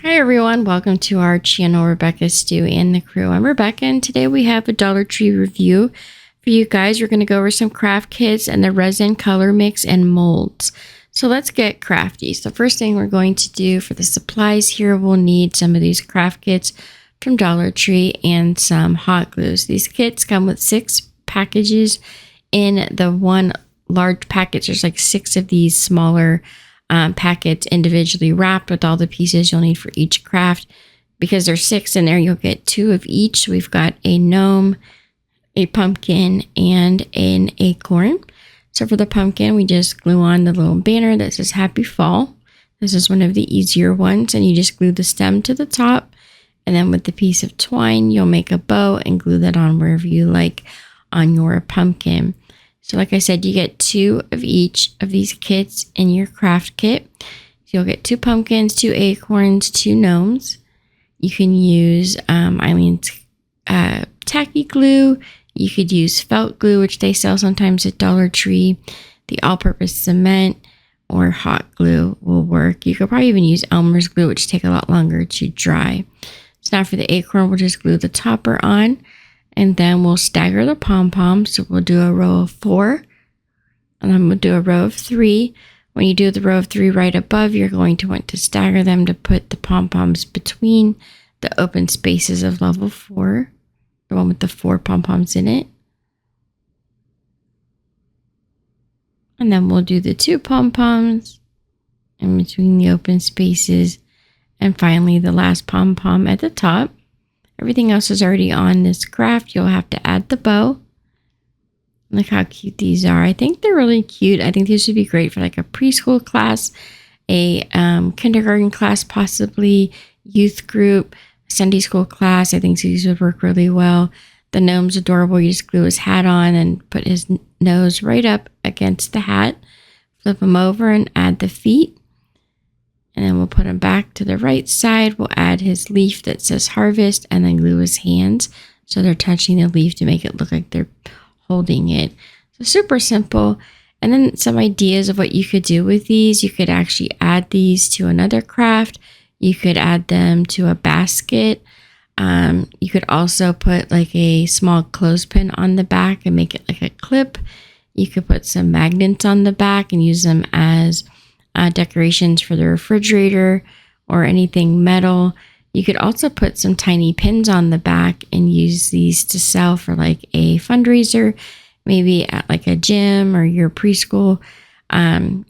Hi everyone, welcome to our channel, Rebecca, Stu, and the Crew. I'm Rebecca, and today we have a Dollar Tree review for you guys. We're going to go over some craft kits and the resin color mix and molds. So let's get crafty. So first thing we're going to do for the supplies here, we'll need some of these craft kits from Dollar Tree and some hot glues. These kits come with 6 packages. In the one large package, there's like 6 of these smaller packets individually wrapped with all the pieces you'll need for each craft. Because there's 6 in there, you'll get 2 of each. We've got a gnome, a pumpkin, and an acorn. So for the pumpkin, we just glue on the little banner that says Happy Fall. This is one of the easier ones, and you just glue the stem to the top, and then with the piece of twine, you'll make a bow and glue that on wherever you like on your pumpkin. So like I said, you get 2 of each of these kits in your craft kit. So you'll get 2 pumpkins, 2 acorns, 2 gnomes. You can use tacky glue. You could use felt glue, which they sell sometimes at Dollar Tree. The all-purpose cement or hot glue will work. You could probably even use Elmer's glue, which take a lot longer to dry. So now for the acorn, we'll just glue the topper on. And then we'll stagger the pom-poms. So we'll do a row of 4. And then we'll do a row of 3. When you do the row of 3 right above, you're going to want to stagger them to put the pom-poms between the open spaces of level 4. The one with the 4 pom-poms in it. And then we'll do the 2 pom-poms in between the open spaces. And finally, the last pom-pom at the top. Everything else is already on this craft. You'll have to add the bow. Look how cute these are. I think they're really cute. I think these would be great for like a preschool class, a kindergarten class, possibly youth group, Sunday school class. I think these would work really well. The gnome's adorable. You just glue his hat on and put his nose right up against the hat. Flip him over and add the feet. And then we'll put him back to the right side. We'll add his leaf that says harvest and then glue his hands so they're touching the leaf to make it look like they're holding it. So super simple. And then some ideas of what you could do with these. You could actually add these to another craft. You could add them to a basket. You could also put like a small clothespin on the back and make it like a clip. You could put some magnets on the back and use them as decorations for the refrigerator or anything metal. You could also put some tiny pins on the back and use these to sell for like a fundraiser, maybe at like a gym or your preschool, kind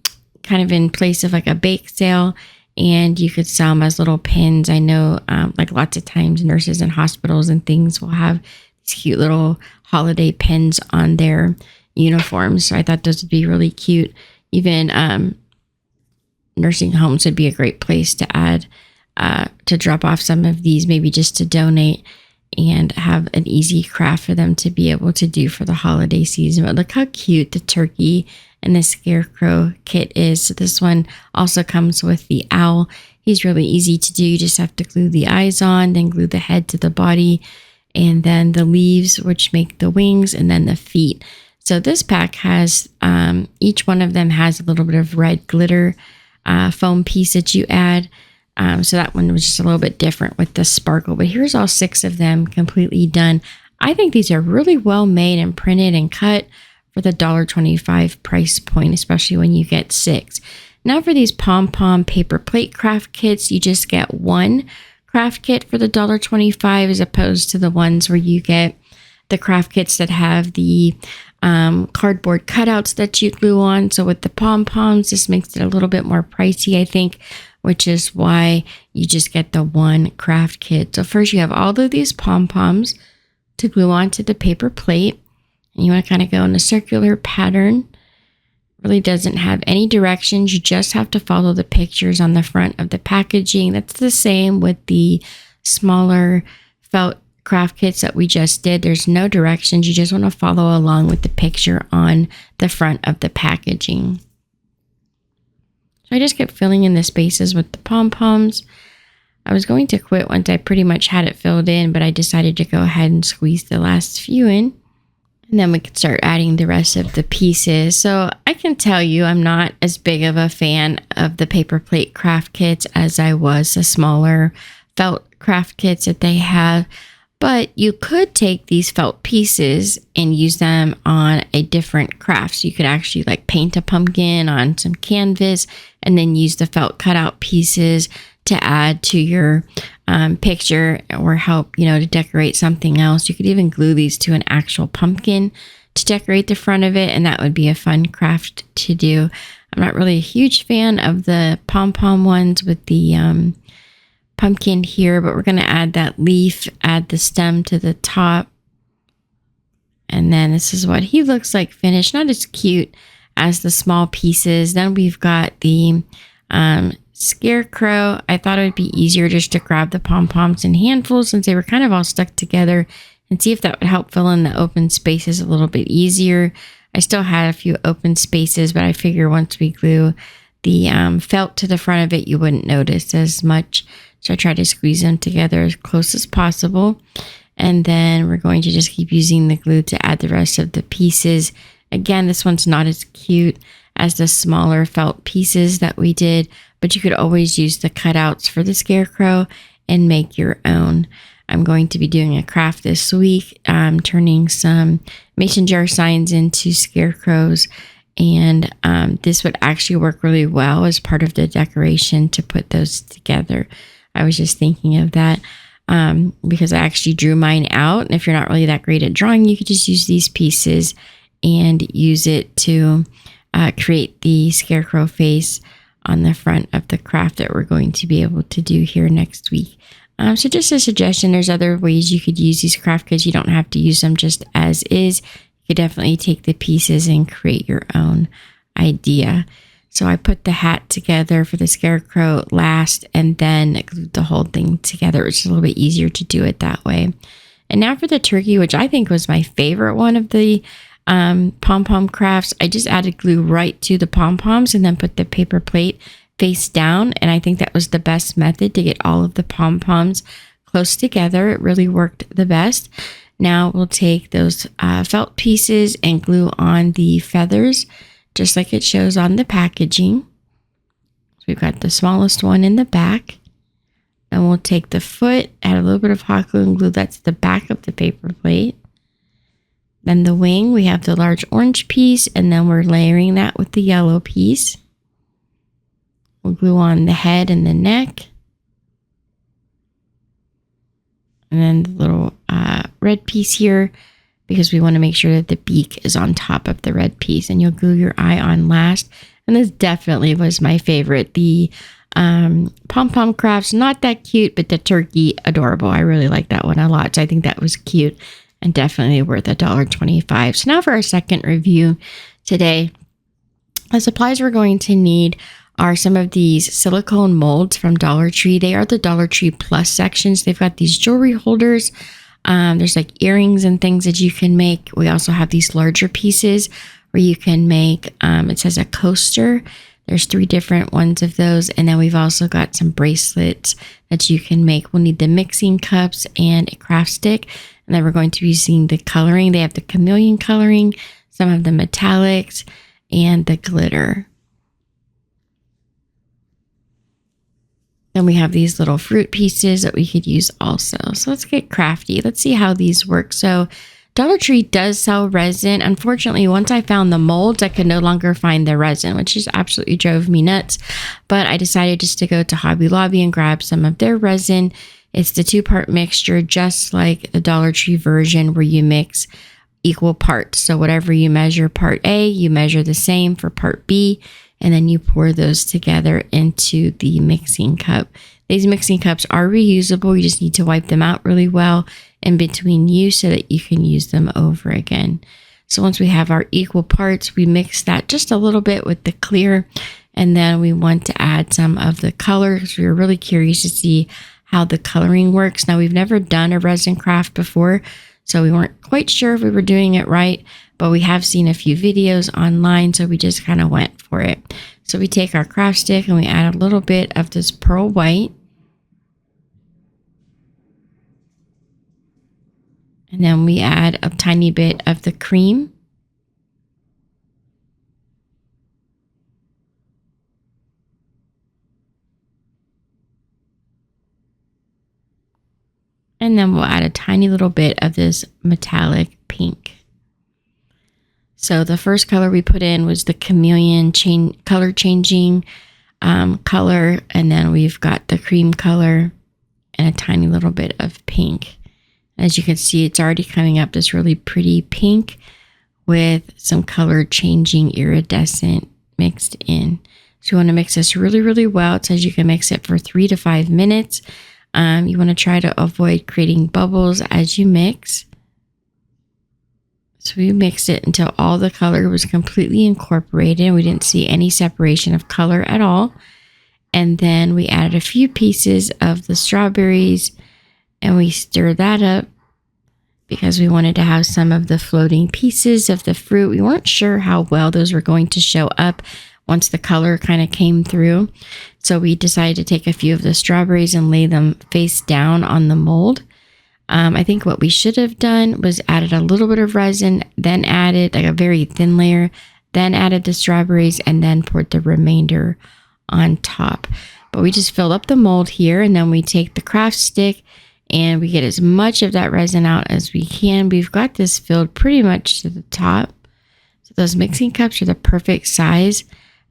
of in place of like a bake sale. And you could sell them as little pins. I know like lots of times nurses in hospitals and things will have these cute little holiday pins on their uniforms. So I thought those would be really cute. Even nursing homes would be a great place to add, to drop off some of these, maybe just to donate and have an easy craft for them to be able to do for the holiday season. But look how cute the turkey and the scarecrow kit is. So this one also comes with the owl. He's really easy to do. You just have to glue the eyes on, then glue the head to the body, and then the leaves, which make the wings, and then the feet. So this pack has, each one of them has a little bit of red glitter foam piece that you add. So that one was just a little bit different with the sparkle. But here's all 6 of them completely done. I think these are really well made and printed and cut for the $1.25 price point, especially when you get 6. Now for these pom-pom paper plate craft kits, you just get 1 craft kit for the $1.25 as opposed to the ones where you get the craft kits that have the cardboard cutouts that you glue on. So with the pom-poms, this makes it a little bit more pricey, I think, which is why you just get the 1 craft kit. So first you have all of these pom-poms to glue onto the paper plate. And you want to kind of go in a circular pattern. Really doesn't have any directions. You just have to follow the pictures on the front of the packaging. That's the same with the smaller felt craft kits that we just did. There's no directions. You just want to follow along with the picture on the front of the packaging. So I just kept filling in the spaces with the pom-poms. I was going to quit once I pretty much had it filled in, but I decided to go ahead and squeeze the last few in. And then we could start adding the rest of the pieces. So I can tell you I'm not as big of a fan of the paper plate craft kits as I was the smaller felt craft kits that they have. But you could take these felt pieces and use them on a different craft. So you could actually like paint a pumpkin on some canvas and then use the felt cutout pieces to add to your picture or help, to decorate something else. You could even glue these to an actual pumpkin to decorate the front of it, and that would be a fun craft to do. I'm not really a huge fan of the pom-pom ones with the pumpkin here, but we're going to add that leaf, add the stem to the top. And then this is what he looks like finished. Not as cute as the small pieces. Then we've got the scarecrow. I thought it would be easier just to grab the pom-poms in handfuls since they were kind of all stuck together and see if that would help fill in the open spaces a little bit easier. I still had a few open spaces, but I figure once we glue the felt to the front of it, you wouldn't notice as much. So I try to squeeze them together as close as possible. And then we're going to just keep using the glue to add the rest of the pieces. Again, this one's not as cute as the smaller felt pieces that we did, but you could always use the cutouts for the scarecrow and make your own. I'm going to be doing a craft this week, turning some mason jar signs into scarecrows. And this would actually work really well as part of the decoration to put those together. I was just thinking of that because I actually drew mine out. And if you're not really that great at drawing, you could just use these pieces and use it to create the scarecrow face on the front of the craft that we're going to be able to do here next week. So just a suggestion, there's other ways you could use these craft kits. You don't have to use them just as is. You could definitely take the pieces and create your own idea. So I put the hat together for the scarecrow last and then glued the whole thing together. It's a little bit easier to do it that way. And now for the turkey, which I think was my favorite one of the pom-pom crafts. I just added glue right to the pom-poms and then put the paper plate face down. And I think that was the best method to get all of the pom-poms close together. It really worked the best. Now we'll take those felt pieces and glue on the feathers, just like it shows on the packaging. So we've got the smallest one in the back. Then we'll take the foot, add a little bit of hot glue and glue that to the back of the paper plate. Then the wing, we have the large orange piece, and then we're layering that with the yellow piece. We'll glue on the head and the neck. And then the little red piece here, because we want to make sure that the beak is on top of the red piece, and you'll glue your eye on last. And this definitely was my favorite. The pom-pom crafts, not that cute, but the turkey, adorable. I really like that one a lot. So I think that was cute and definitely worth $1.25. So now for our second review today. The supplies we're going to need are some of these silicone molds from Dollar Tree. They are the Dollar Tree Plus sections. They've got these jewelry holders. There's like earrings and things that you can make. We also have these larger pieces where you can make, it says a coaster. There's 3 different ones of those. And then we've also got some bracelets that you can make. We'll need the mixing cups and a craft stick. And then we're going to be using the coloring. They have the chameleon coloring, some of the metallics, and the glitter. Then we have these little fruit pieces that we could use also. So let's get crafty. Let's see how these work. So Dollar Tree does sell resin. Unfortunately, once I found the molds, I could no longer find the resin, which just absolutely drove me nuts. But I decided just to go to Hobby Lobby and grab some of their resin. It's the 2-part mixture, just like the Dollar Tree version where you mix equal parts. So whatever you measure part A, you measure the same for part B, and then you pour those together into the mixing cup. These mixing cups are reusable. You just need to wipe them out really well in between use so that you can use them over again. So once we have our equal parts, we mix that just a little bit with the clear, and then we want to add some of the color because we were really curious to see how the coloring works. Now, we've never done a resin craft before, so we weren't quite sure if we were doing it right, but we have seen a few videos online, so we just kind of went for it. So we take our craft stick and we add a little bit of this pearl white. And then we add a tiny bit of the cream. And then we'll add a tiny little bit of this metallic pink. So the first color we put in was the chameleon color changing color. And then we've got the cream color and a tiny little bit of pink. As you can see, it's already coming up this really pretty pink with some color changing iridescent mixed in. So you want to mix this really, really well. It says you can mix it for 3 to 5 minutes. You want to try to avoid creating bubbles as you mix. So we mixed it until all the color was completely incorporated. We didn't see any separation of color at all. And then we added a few pieces of the strawberries and we stirred that up because we wanted to have some of the floating pieces of the fruit. We weren't sure how well those were going to show up once the color kind of came through. So we decided to take a few of the strawberries and lay them face down on the mold. I think what we should have done was added a little bit of resin, then added like a very thin layer, then added the strawberries, and then poured the remainder on top. But we just filled up the mold here, and then we take the craft stick and we get as much of that resin out as we can. We've got this filled pretty much to the top. So those mixing cups are the perfect size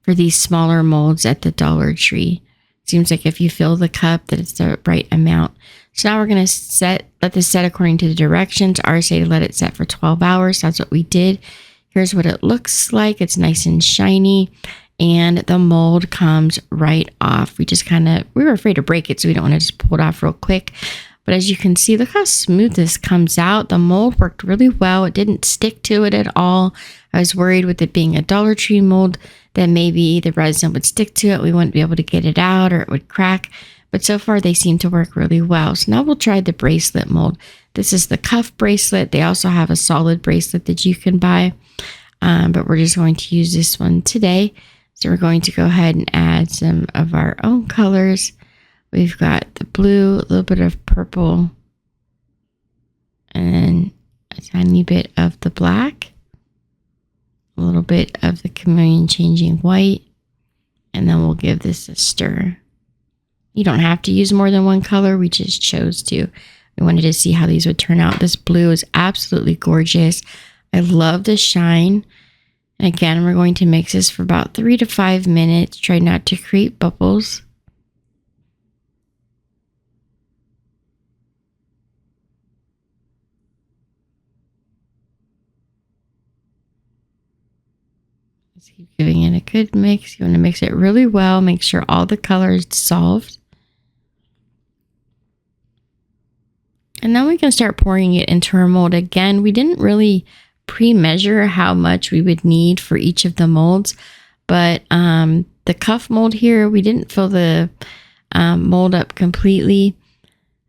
for these smaller molds at the Dollar Tree. Seems like if you fill the cup that it's the right amount. So now we're going to let this set according to the directions. Ours say to let it set for 12 hours. That's what we did. Here's what it looks like. It's nice and shiny and the mold comes right off. We were afraid to break it, so we don't want to just pull it off real quick. But as you can see, look how smooth this comes out. The mold worked really well. It didn't stick to it at all. I was worried with it being a Dollar Tree mold that maybe the resin would stick to it. We wouldn't be able to get it out or it would crack. But so far they seem to work really well. So now we'll try the bracelet mold. This is the cuff bracelet. They also have a solid bracelet that you can buy. But we're just going to use this one today. So we're going to go ahead and add some of our own colors. We've got the blue, a little bit of purple, and then a tiny bit of the black, a little bit of the chameleon changing white, and then we'll give this a stir. You don't have to use more than one color. We just chose to. We wanted to see how these would turn out. This blue is absolutely gorgeous. I love the shine. And again, we're going to mix this for about 3 to 5 minutes. Try not to create bubbles. Just keep giving it a good mix. You want to mix it really well. Make sure all the color is dissolved. And then we can start pouring it into our mold. Again, we didn't really pre-measure how much we would need for each of the molds, but the cuff mold here, we didn't fill the mold up completely.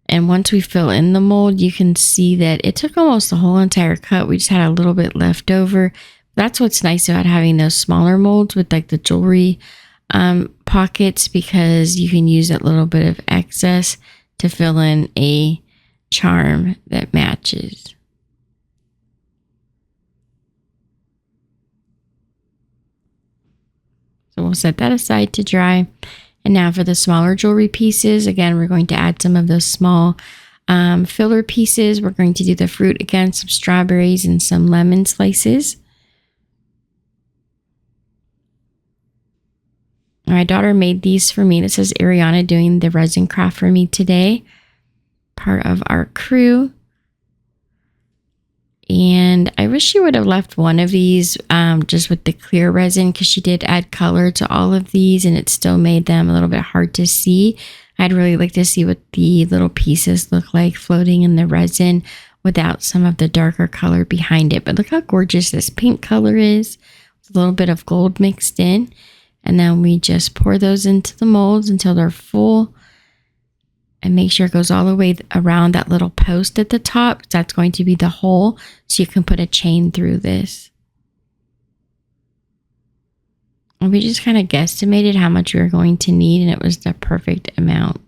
And once we fill in the mold, you can see that it took almost the whole entire cup. We just had a little bit left over. That's what's nice about having those smaller molds with like the jewelry pockets, because you can use that little bit of excess to fill in a charm that matches. So we'll set that aside to dry. And now for the smaller jewelry pieces, again, we're going to add some of those small filler pieces. We're going to do the fruit again, some strawberries and some lemon slices. My daughter made these for me. This is Ariana doing the resin craft for me today. Part of our crew. And I wish she would have left one of these just with the clear resin, because she did add color to all of these and it still made them a little bit hard to see. I'd really like to see what the little pieces look like floating in the resin without some of the darker color behind it. But look how gorgeous this pink color is. With a little bit of gold mixed in. And then we just pour those into the molds until they're full. And make sure it goes all the way around that little post at the top. That's going to be the hole, so you can put a chain through this. And we just kind of guesstimated how much we were going to need, and it was the perfect amount.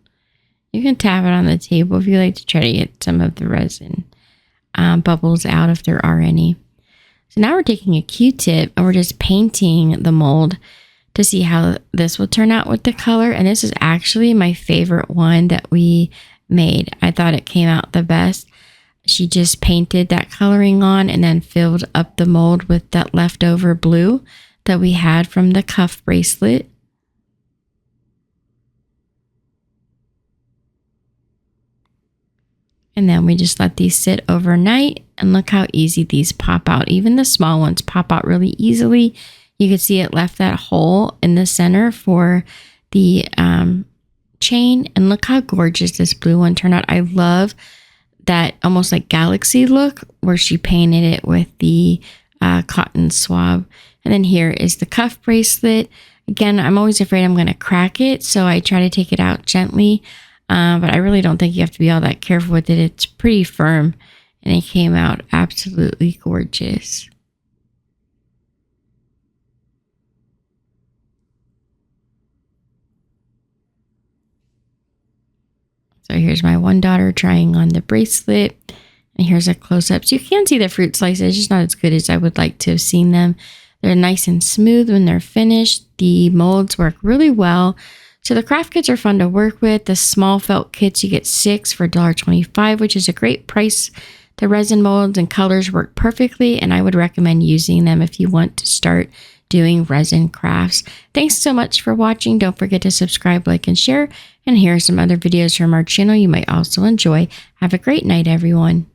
You can tap it on the table if you like to try to get some of the resin bubbles out if there are any. So now we're taking a Q-tip and we're just painting the mold to see how this will turn out with the color. And this is actually my favorite one that we made. I thought it came out the best. She just painted that coloring on and then filled up the mold with that leftover blue that we had from the cuff bracelet. And then we just let these sit overnight, and look how easy these pop out. Even the small ones pop out really easily. You can see it left that hole in the center for the chain, and look how gorgeous this blue one turned out. I love that almost like galaxy look where she painted it with the cotton swab. And then here is the cuff bracelet. Again, I'm always afraid I'm going to crack it, so I try to take it out gently. But I really don't think you have to be all that careful with it. It's pretty firm, and it came out absolutely gorgeous. So here's my one daughter trying on the bracelet, and here's a close-up. So you can see the fruit slices, just not as good as I would like to have seen them. They're nice and smooth when they're finished. The molds work really well. So the craft kits are fun to work with. The small felt kits, you get 6 for $1.25, which is a great price. The resin molds and colors work perfectly, and I would recommend using them if you want to start doing resin crafts. Thanks so much for watching. Don't forget to subscribe, like, and share. And here are some other videos from our channel you might also enjoy. Have a great night, everyone.